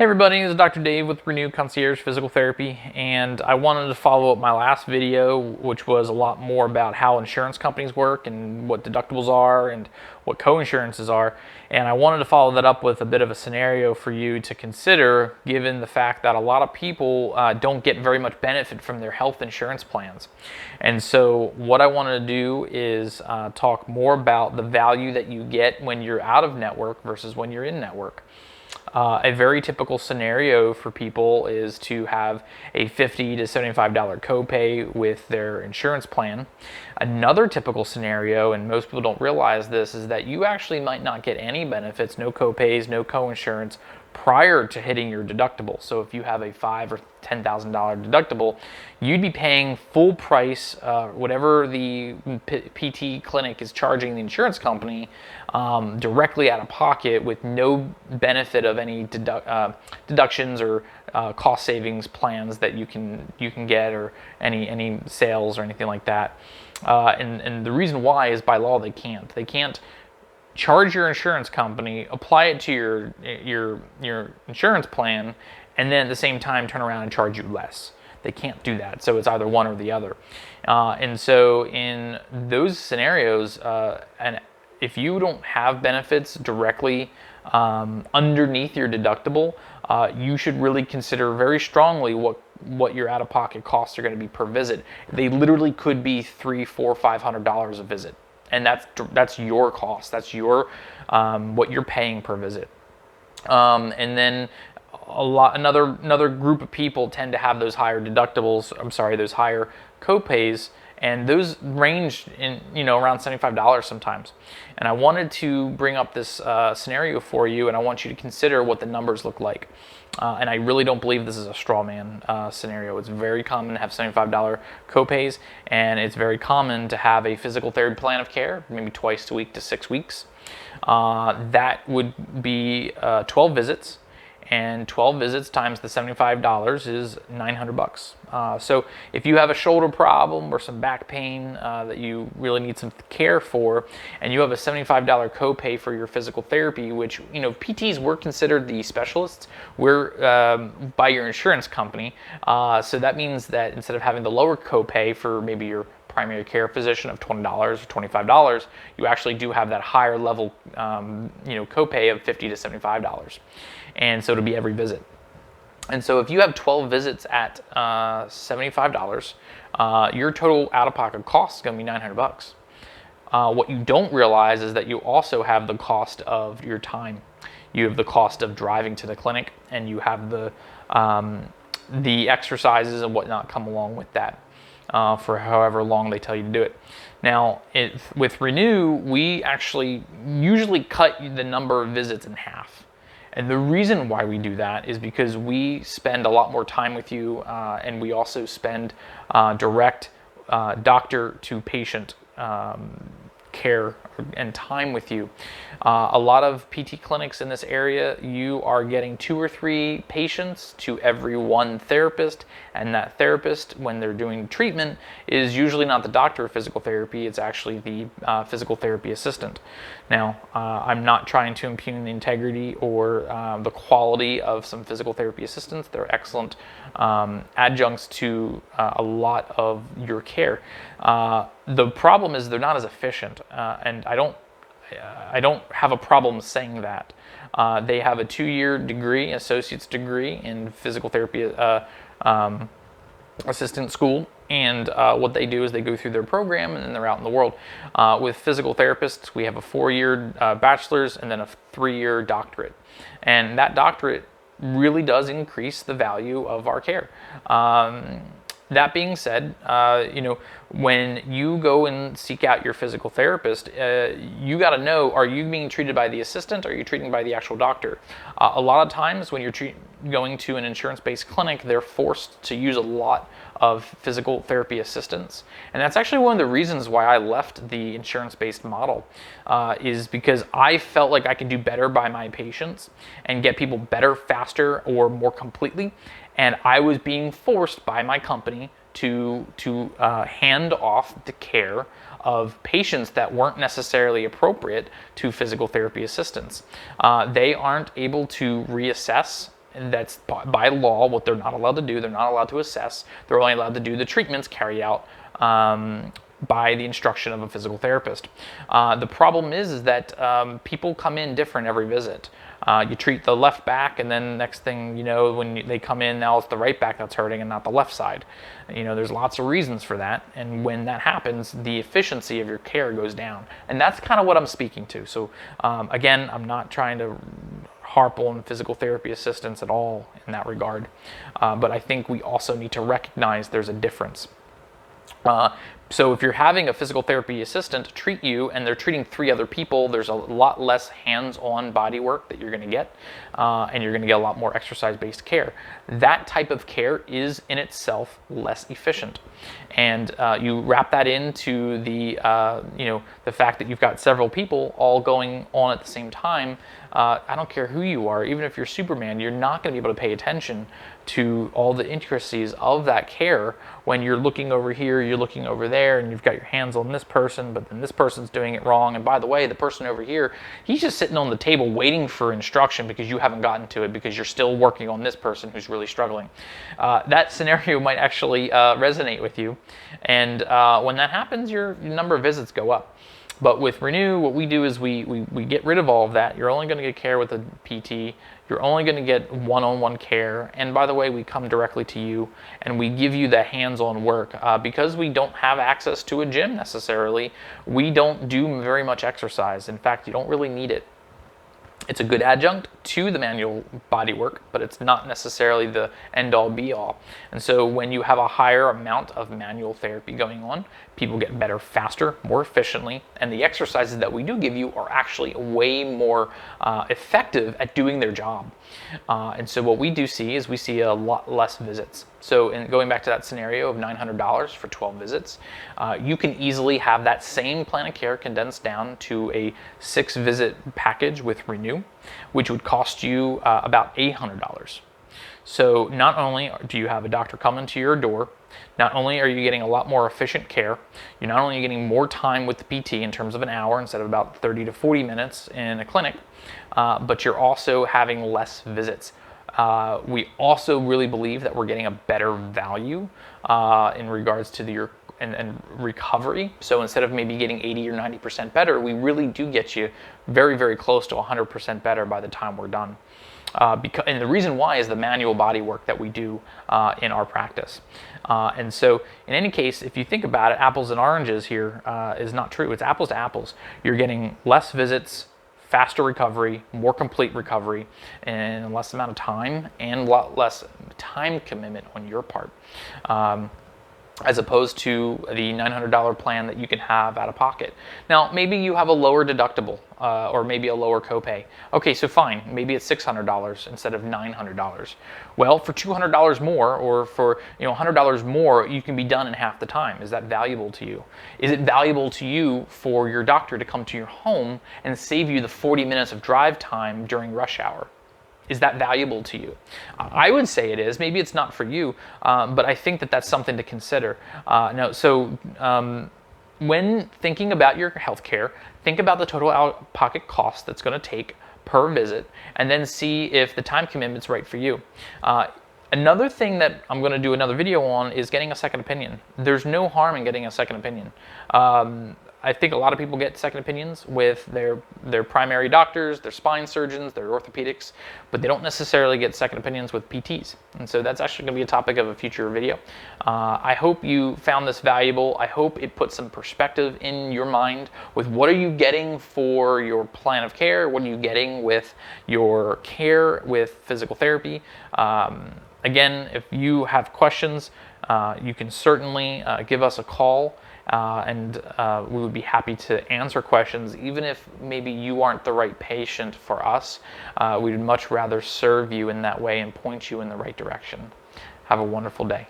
Hey everybody, this is Dr. Dave with Renew Concierge Physical Therapy, and I wanted to follow up my last video, which was a lot more about how insurance companies work and what deductibles are and what co-insurances are. And I wanted to follow that up with a bit of a scenario for you to consider, given the fact that a lot of people don't get very much benefit from their health insurance plans. And so what I wanted to do is talk more about the value that you get when you're out of network versus when you're in network. A very typical scenario for people is to have a $50 to $75 copay with their insurance plan. Another typical scenario, and most people don't realize this, is that you actually might not get any benefits, no copays, no coinsurance, prior to hitting your deductible. So if you have a $5,000 or $10,000 deductible, you'd be paying full price, whatever the PT clinic is charging the insurance company, directly out of pocket with no benefit of any deductions or cost savings plans that you can get, or any sales or anything like that. And the reason why is by law they can't charge your insurance company, apply it to your insurance plan, and then at the same time turn around and charge you less. They can't do that. So it's either one or the other. And so in those scenarios, and if you don't have benefits directly underneath your deductible, you should really consider very strongly what your out-of-pocket costs are going to be per visit. They literally could be $300, $400, $500 a visit. And that's your cost. That's your what you're paying per visit. And then another group of people tend to have those higher deductibles. Those higher copays, and those range in around $75 sometimes. And I wanted to bring up this scenario for you, and I want you to consider what the numbers look like. And I really don't believe this is a straw man scenario. It's very common to have $75 copays, and it's very common to have a physical therapy plan of care, maybe twice a week to 6 weeks. That would be 12 visits. And 12 visits times the $75 is $900. So if you have a shoulder problem or some back pain that you really need some care for, and you have a $75 copay for your physical therapy, which PTs were considered the specialists, we're by your insurance company. So that means that instead of having the lower copay for maybe your primary care physician of $20 or $25, you actually do have that higher level copay of $50 to $75. And so it'll be every visit. And so if you have 12 visits at $75, your total out-of-pocket cost is going to be $900. What you don't realize is that you also have the cost of your time. You have the cost of driving to the clinic, and you have the exercises and whatnot come along with that for however long they tell you to do it. Now, with Renew, we actually usually cut the number of visits in half. And the reason why we do that is because we spend a lot more time with you, and we also spend direct doctor to patient care and time with you. A lot of PT clinics in this area, you are getting 2 or 3 patients to every one therapist, and that therapist, when they're doing treatment, is usually not the doctor of physical therapy, it's actually the physical therapy assistant. Now, I'm not trying to impugn the integrity or the quality of some physical therapy assistants. They're excellent adjuncts to a lot of your care. The problem is they're not as efficient, and I don't have a problem saying that. They have a 2-year degree, associate's degree in physical therapy assistant school, and what they do is they go through their program and then they're out in the world. With physical therapists, we have a 4-year bachelor's and then a 3-year doctorate, and that doctorate really does increase the value of our care. That being said, when you go and seek out your physical therapist, you got to know, are you being treated by the assistant, or are you treated by the actual doctor? A lot of times when you're going to an insurance-based clinic, they're forced to use a lot of physical therapy assistants. And that's actually one of the reasons why I left the insurance-based model, is because I felt like I could do better by my patients and get people better, faster, or more completely. And I was being forced by my company to hand off the care of patients that weren't necessarily appropriate to physical therapy assistants. They aren't able to reassess And that's by law what they're not allowed to do. They're not allowed to assess. They're only allowed to do the treatments carried out by the instruction of a physical therapist. The problem is that people come in different every visit. You treat the left back, and then next thing you know, when they come in, now it's the right back that's hurting and not the left side. There's lots of reasons for that, and when that happens, the efficiency of your care goes down. And that's kind of what I'm speaking to. So again, I'm not trying to harp on physical therapy assistants at all in that regard, but I think we also need to recognize there's a difference. So if you're having a physical therapy assistant treat you and they're treating 3 other people, there's a lot less hands-on body work that you're going to get, and you're going to get a lot more exercise-based care. That type of care is in itself less efficient. And you wrap that into the fact that you've got several people all going on at the same time. I don't care who you are, even if you're Superman, you're not going to be able to pay attention to all the intricacies of that care when you're looking over here, you're looking over there, and you've got your hands on this person, but then this person's doing it wrong. And by the way, the person over here, he's just sitting on the table waiting for instruction because you haven't gotten to it because you're still working on this person who's really struggling. That scenario might actually resonate with you. And when that happens, your number of visits go up. But with Renew, what we do is we get rid of all of that. You're only going to get care with a PT. You're only going to get one-on-one care. And by the way, we come directly to you and we give you the hands-on work. Because we don't have access to a gym necessarily, we don't do very much exercise. In fact, you don't really need it. It's a good adjunct to the manual body work, but it's not necessarily the end-all be-all. And so when you have a higher amount of manual therapy going on, people get better faster, more efficiently, and the exercises that we do give you are actually way more effective at doing their job. And so what we do see is we see a lot less visits. So in going back to that scenario of $900 for 12 visits, you can easily have that same plan of care condensed down to a 6-visit package with Renew, which would cost you about $800. So not only do you have a doctor coming to your door, not only are you getting a lot more efficient care, you're not only getting more time with the PT in terms of an hour instead of about 30 to 40 minutes in a clinic, but you're also having less visits. We also really believe that we're getting a better value in regards to your and recovery. So instead of maybe getting 80 or 90% better, we really do get you very, very close to 100% better by the time we're done. And the reason why is the manual body work that we do in our practice. And so in any case, if you think about it, apples and oranges here is not true. It's apples to apples. You're getting less visits, faster recovery, more complete recovery in less amount of time, and a lot less time commitment on your part. As opposed to the $900 plan that you can have out of pocket. Now, maybe you have a lower deductible or maybe a lower copay. Okay, so fine, maybe it's $600 instead of $900. Well, for $200 more or for $100 more, you can be done in half the time. Is that valuable to you? Is it valuable to you for your doctor to come to your home and save you the 40 minutes of drive time during rush hour? Is that valuable to you? I would say it is. Maybe it's not for you, but I think that that's something to consider. When thinking about your healthcare, think about the total out-of-pocket cost that's going to take per visit, and then see if the time commitment's right for you. Another thing that I'm going to do another video on is getting a second opinion. There's no harm in getting a second opinion. I think a lot of people get second opinions with their primary doctors, their spine surgeons, their orthopedics, but they don't necessarily get second opinions with PTs. And so that's actually going to be a topic of a future video. I hope you found this valuable. I hope it put some perspective in your mind with what are you getting for your plan of care? What are you getting with your care with physical therapy? Again, if you have questions, you can certainly give us a call. And we would be happy to answer questions, even if maybe you aren't the right patient for us. We'd much rather serve you in that way and point you in the right direction. Have a wonderful day.